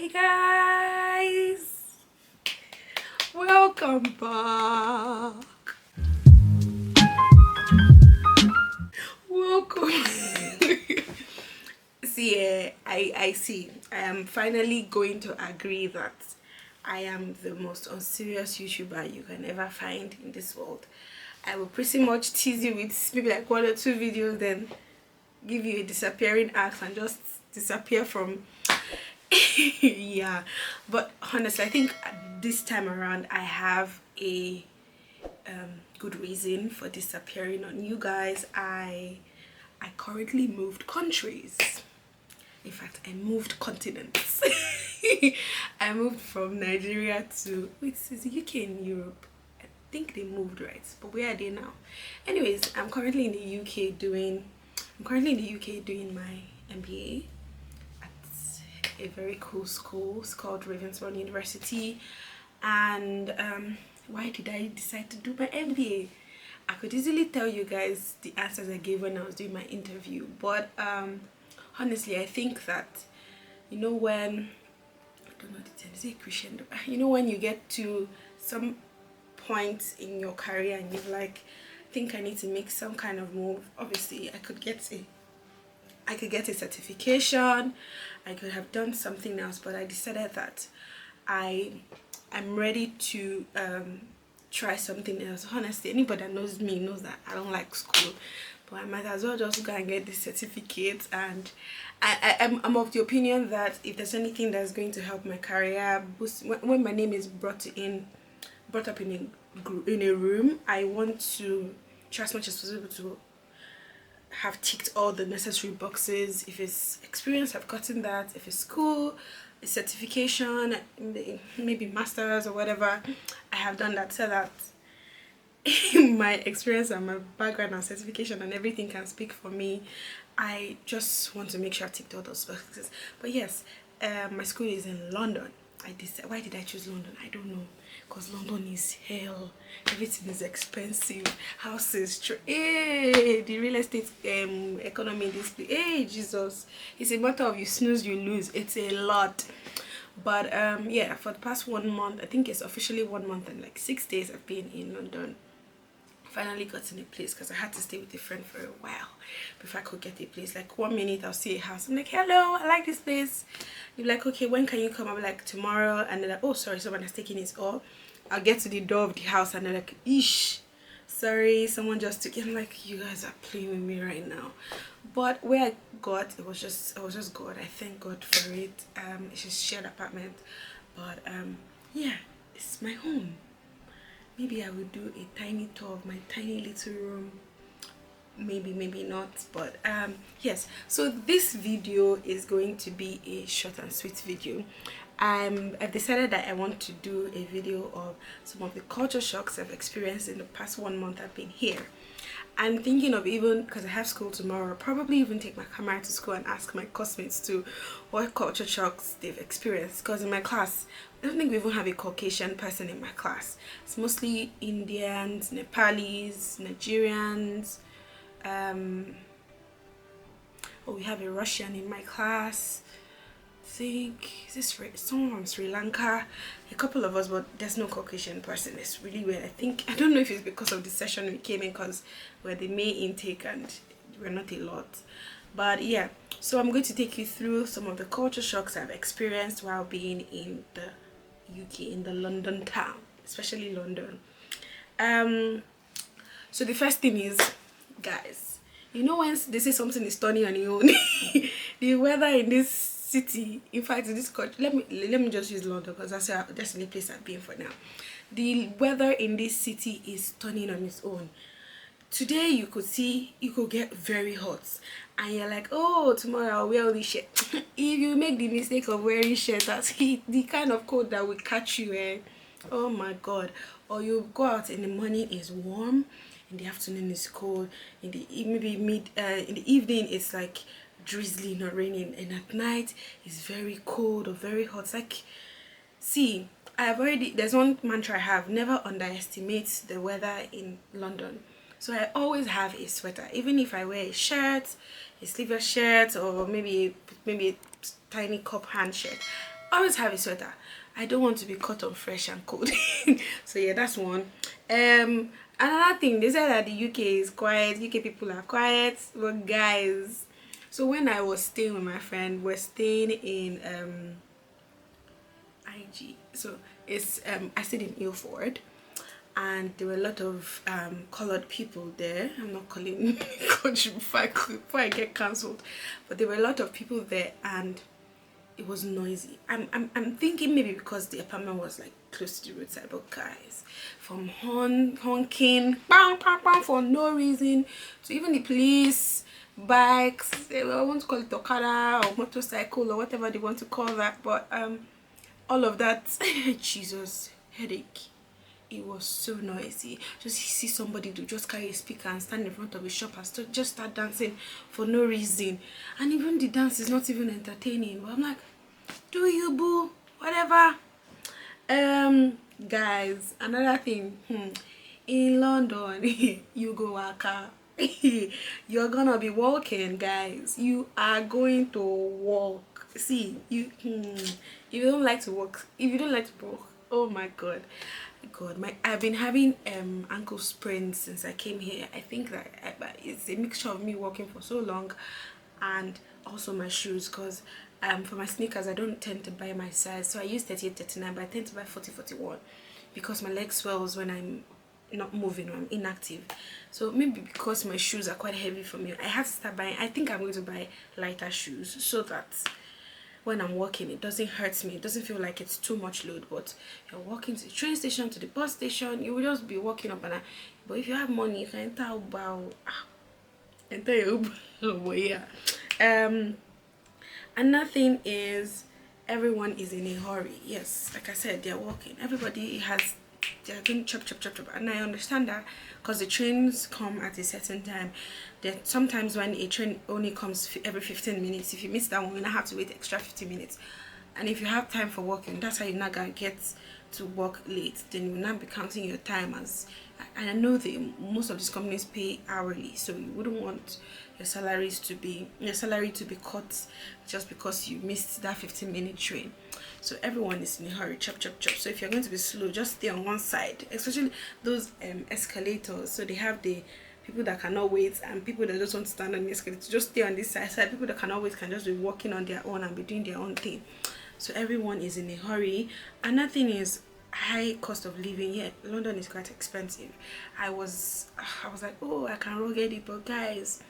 Hey guys, welcome back. Welcome. See, I see. I am finally going to agree that I am the most unserious YouTuber you can ever find in this world. I will pretty much tease you with maybe like one or two videos, then give you a disappearing act and just disappear from yeah. But honestly, I think this time around I have a good reason for disappearing on you guys. I currently moved countries. In fact, I moved continents. I moved from Nigeria to, wait, is it UK and Europe? I think they moved, right? But where are they now? Anyways, I'm currently in the UK doing my MBA at a very cool school. It's called Ravensbourne University. And why did I decide to do my MBA? I could easily tell you guys the answers I gave when I was doing my interview, but honestly, I think that, when I don't know the term, is it crescendo? When you get to some point in your career and you're like, I think I need to make some kind of move. Obviously, I could get a certification, I could have done something else, but I decided that I'm ready to try something else. Honestly, anybody that knows me knows that I don't like school, but I might as well just go and get this certificate. And I'm of the opinion that if there's anything that's going to help my career boost, when my name is brought up in a room, I want to try as much as possible to have ticked all the necessary boxes. If it's experience, I've gotten that. If it's school, a certification, maybe masters or whatever, I have done that, so that my experience and my background and certification and everything can speak for me. I just want to make sure I ticked all those boxes. But yes, my school is in London. Why did I choose London? I don't know, because London is hell. Everything is expensive. Houses, the real estate economy in this place. Hey Jesus, it's a matter of you snooze you lose. It's a lot. But yeah, for the past 1 month, I think it's officially 1 month and like 6 days I've been in London. Finally got in a place because I had to stay with a friend for a while before I could get a place. Like 1 minute I'll see a house, I'm like, hello, I like this place. You're like, okay, when can you come? I'm like, tomorrow. And they're like, oh sorry, someone has taken it. Or I'll get to the door of the house and they're like, ish, sorry, someone just took it. I'm like, you guys are playing with me right now. But where I got, it was just God. I thank God for it. It's just shared apartment, but yeah, it's my home. Maybe I will do a tiny tour of my tiny little room, maybe not, but yes. So this video is going to be a short and sweet video. I've decided that I want to do a video of some of the culture shocks I've experienced in the past 1 month I've been here. I'm thinking of, even because I have school tomorrow, probably even take my camera to school and ask my classmates to what culture shocks they've experienced. Because in my class, I don't think we even have a Caucasian person in my class. It's mostly Indians, Nepalis, Nigerians. Oh, we have a Russian in my class. I think is this someone from Sri Lanka, a couple of us, but there's no Caucasian person. It's really weird. I don't know if it's because of the session we came in, because we're the main intake and we're not a lot. But yeah, so I'm going to take you through some of the culture shocks I've experienced while being in the UK, in the London town, especially London. So the first thing is, guys, when they say something is turning on your own, the weather in this city, in fact in this country, let me just use London because that's the only place I've been for now. The weather in this city is turning on its own. Today you could get very hot and you're like, oh, tomorrow I'll wear all this shirt. If you make the mistake of wearing shirt, that's the kind of cold that will catch you, oh my god. Or you go out in the morning, it's warm, in the afternoon it's cold, in the in the evening it's like drizzling or raining, and at night it's very cold or very hot. It's like, see, there's one mantra I have: never underestimate the weather in London. So I always have a sweater, even if I wear a shirt, a sleeveless shirt, or maybe a tiny cup hand shirt. always have a sweater. I don't want to be caught on fresh and cold. So yeah, that's one. Another thing, they said that the UK is quiet, UK people are quiet, but guys, so when I was staying with my friend, we're staying in IG, so it's I stayed in Ilford, and there were a lot of colored people there. I'm not calling country before I get cancelled, but there were a lot of people there, and it was noisy. I'm thinking maybe because the apartment was like close to the roadside, but guys, from honking bang, bang, bang, for no reason, to even the police bikes, I want to call it Okada or motorcycle or whatever they want to call that, but all of that. Jesus, headache. It was so noisy. Just see somebody to just carry a speaker and stand in front of a shop and just start dancing for no reason, and even the dance is not even entertaining. But I'm like, do you, boo, whatever. Guys, another thing, in London, you go waka. You're gonna be walking, guys. You are going to walk. See, you if you don't like to walk, oh my god, I've been having ankle sprains since I came here. I think that it's a mixture of me walking for so long and also my shoes, because for my sneakers I don't tend to buy my size, so I use 38, 39, but I tend to buy 40, 41 because my leg swells when I'm not moving or I'm inactive. So maybe because my shoes are quite heavy for me, I have to start buying. I think I'm going to buy lighter shoes so that when I'm walking it doesn't hurt me, it doesn't feel like it's too much load. But you're walking to the train station, to the bus station, you will just be walking up and down. But if you have money, you can enter Uber, enter your Uber. But yeah, another thing is everyone is in a hurry. Yes, like I said, they're walking, everybody has, they're going chop chop chop chop, and I understand that because the trains come at a certain time. That sometimes when a train only comes every 15 minutes, if you miss that one, you now have to wait extra 50 minutes. And if you have time for working, that's how you're not gonna get to work late. Then you'll not be counting your time as. And I know that most of these companies pay hourly, so you wouldn't want your salary to be cut just because you missed that 15-minute train. So everyone is in a hurry, chop chop chop. So if you're going to be slow, just stay on one side, especially those escalators. So they have the people that cannot wait and people that just want to stand on the escalator. Just stay on this side. People that cannot wait can just be walking on their own and be doing their own thing. So everyone is in a hurry. Another thing is high cost of living. Yeah, London is quite expensive. I was like, oh, I can get it, but guys,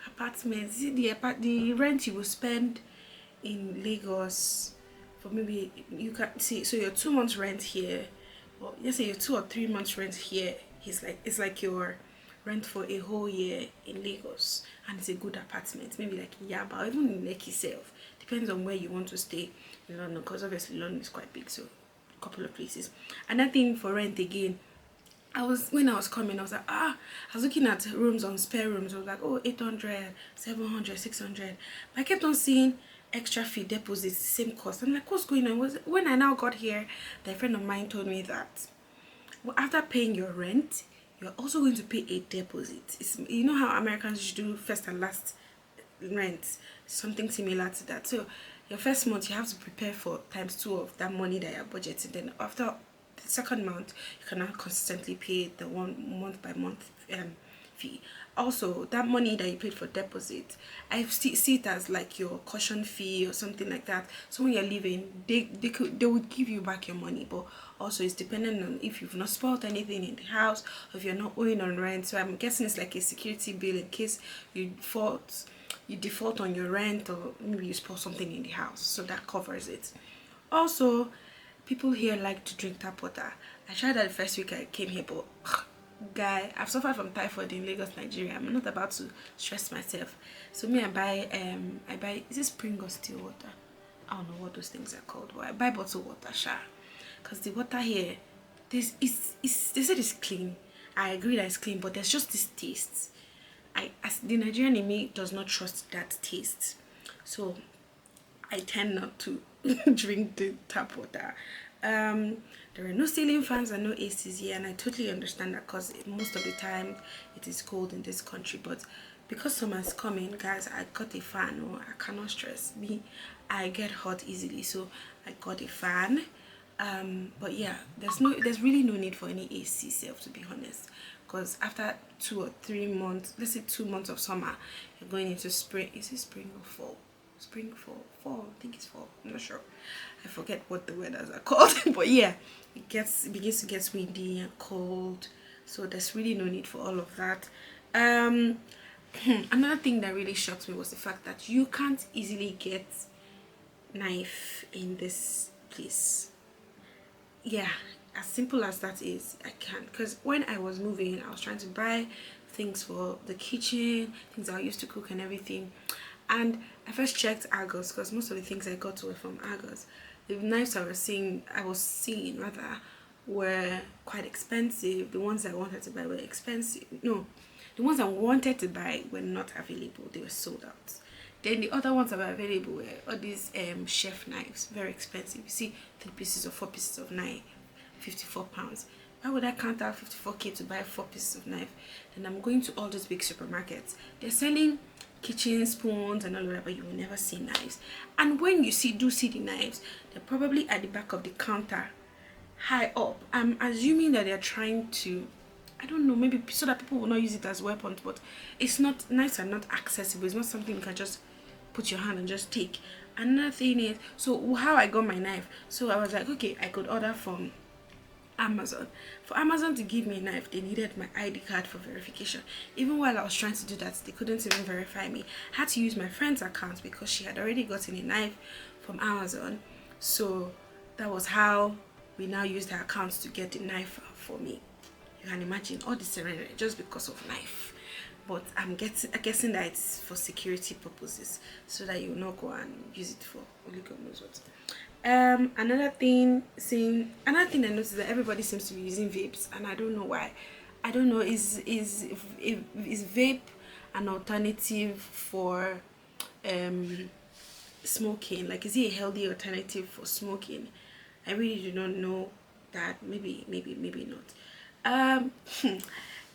apartments, the rent you will spend in Lagos for maybe, you can see, so your 2 months rent here, or let's say your 2 or 3 months rent here is like, it's like your rent for a whole year in Lagos, and it's a good apartment, maybe like in Yaba or even in Lekki itself. Depends on where you want to stay in London, because obviously London is quite big, so a couple of places. Another thing for rent again, when I was coming, I was like, I was looking at rooms on spare rooms. I was like, oh, 800, 700, 600. But I kept on seeing extra fee deposits, same cost. I'm like, what's going on? When I now got here, a friend of mine told me that, well, after paying your rent, you're also going to pay a deposit. It's, you know how Americans do first and last rent, something similar to that. So your first month you have to prepare for ×2 of that money that you're budgeting. Then after the second month, you can now consistently pay the one month by month fee. Also, that money that you paid for deposit, I see it as like your caution fee or something like that. So when you're leaving, they would give you back your money. But also it's dependent on if you've not spoiled anything in the house, or if you're not owing on rent. So I'm guessing it's like a security bill in case you default on your rent, or maybe you spoil something in the house, so that covers it. Also, people here like to drink tap water. I tried that the first week I came here, but guy, I've suffered from typhoid in Lagos, Nigeria. I'm not about to stress myself. So me, I buy, is it spring or still water? I don't know what those things are called, but I buy bottled water, sha. Because the water here, they said it's clean. I agree that it's clean, but there's just this taste. As the Nigerian in me does not trust that taste, so I tend not to drink the tap water. There are no ceiling fans and no ACs here, and I totally understand that because most of the time it is cold in this country. But because summer's coming, guys, I got a fan. I cannot stress me. I get hot easily, so I got a fan. But yeah, there's really no need for any AC self, to be honest, because after 2 or 3 months, let's say 2 months of summer, you're going into spring. Is it spring or fall? Spring, fall, I think it's fall, I'm not sure, I forget what the weathers are called. But yeah, it begins to get windy and cold, so there's really no need for all of that. Another thing that really shocked me was the fact that you can't easily get knife in this place. Yeah, as simple as that is, I can't, because when I was moving, I was trying to buy things for the kitchen, things I used to cook and everything, and I first checked Argos, because most of the things I got were from Argos. The knives I was seeing rather, were quite expensive. The ones I wanted to buy were expensive. No, the ones I wanted to buy were not available, they were sold out. Then the other ones that were available were all these chef knives, very expensive. You see 3 pieces or 4 pieces of knife, £54. Why would I count out 54k to buy 4 pieces of knife? Then I'm going to all those big supermarkets. They're selling kitchen spoons and all of that, but you will never see knives. And when you do see the knives, they're probably at the back of the counter, high up. I'm assuming that they're trying to, I don't know, maybe so that people will not use it as weapons, but it's not, knives are not accessible. It's not something you can just put your hand and just take. Another thing is, so how I got my knife, so I was like, okay, I could order from Amazon. For Amazon to give me a knife, they needed my ID card for verification. Even while I was trying to do that, they couldn't even verify me. I had to use my friend's account because she had already gotten a knife from Amazon. So that was how we now used her accounts to get the knife for me. You can imagine all the serenity just because of knife. But I'm guessing that it's for security purposes, so that you will not go and use it for only God knows what. Another thing I noticed that everybody seems to be using vapes, and I don't know why. I don't know, is vape an alternative for smoking? Like, is it a healthy alternative for smoking? I really do not know that. Maybe not.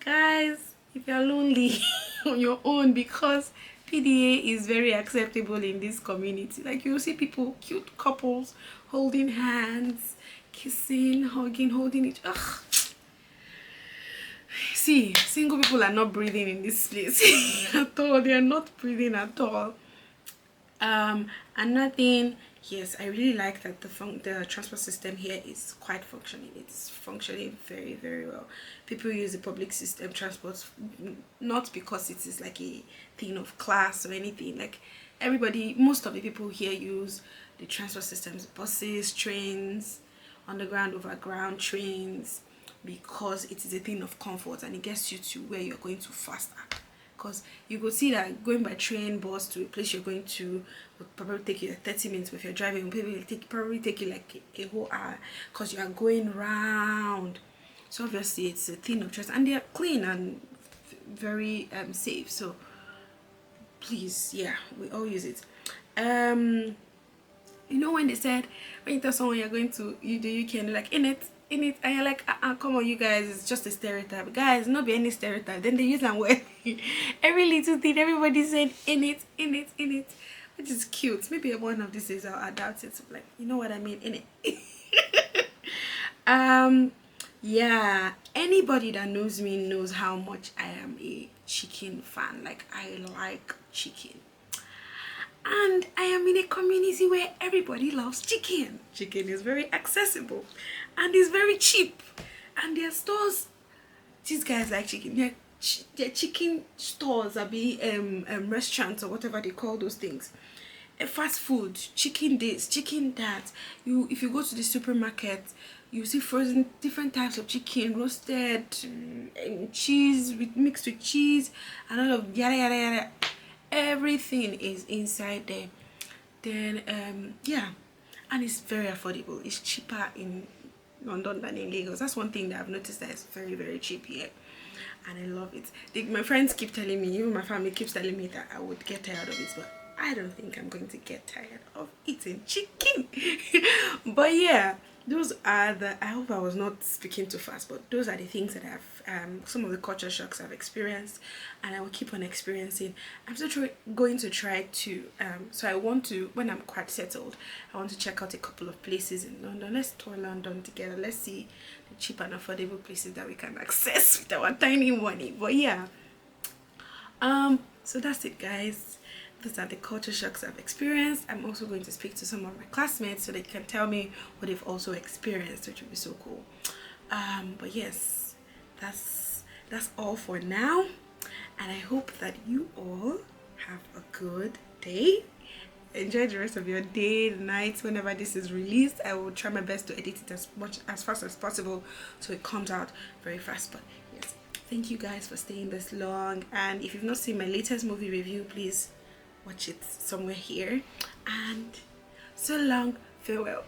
Guys, if you're lonely on your own, because PDA is very acceptable in this community, like you'll see people, cute couples holding hands, kissing, hugging, holding each other. See, single people are not breathing in this place at all. They are not breathing at all. Another thing, yes, I really like that the transport system here is quite functioning. It's functioning very, very well. People use the public system transport not because it is like a thing of class or anything. Like, everybody, most of the people here use the transport systems, buses, trains, underground, overground trains, because it is a thing of comfort and it gets you to where you're going to faster. Because you could see that going by train, bus to a place you're going to would probably take you 30 minutes. If you're driving, it will probably take you like a whole hour, because you are going round. So obviously it's a thing of trust, and they are clean and very safe. So please, yeah, we all use it. You know, when they said, when you tell someone you're going to the UK and they're like, in it, and you're like, come on, you guys, it's just a stereotype. Guys, not be any stereotype. Then they use that word. Every little thing, everybody said in it, which is cute. Maybe one of these days I'll adapt it to, like, you know what I mean, in it. Yeah, anybody that knows me knows how much I am a chicken fan. Like, I like chicken. And I am in a community where everybody loves chicken. Chicken is very accessible and it's very cheap. And their stores, these guys like chicken. Their chicken stores, restaurants or whatever they call those things. Fast food, chicken this, chicken that. If you go to the supermarket, you see frozen different types of chicken, roasted, cheese mixed with cheese, and all of yada yada yada. Everything is inside there. Then yeah, and it's very affordable. It's cheaper in London than in Lagos. That's one thing that I've noticed, that it's very, very cheap here, and I love it. My friends keep telling me, even my family keeps telling me that I would get tired of it, but I don't think I'm going to get tired of eating chicken. But yeah, those are the, I hope I was not speaking too fast, but those are the things that I've some of the culture shocks I've experienced, and I will keep on experiencing. I'm still going to try to so I want to, when I'm quite settled, I want to check out a couple of places in London. Let's tour London together. Let's see the cheap and affordable places that we can access with our tiny money. But yeah, so that's it, guys. Those are the culture shocks I've experienced. I'm also going to speak to some of my classmates so they can tell me what they've also experienced, which would be so cool. But yes, that's all for now, and I hope that you all have a good day. Enjoy the rest of your day, night, whenever this is released. I will try my best to edit it as fast as possible so it comes out very fast. But yes, thank you guys for staying this long, and if you've not seen my latest movie review, please watch it somewhere here, and so long, farewell.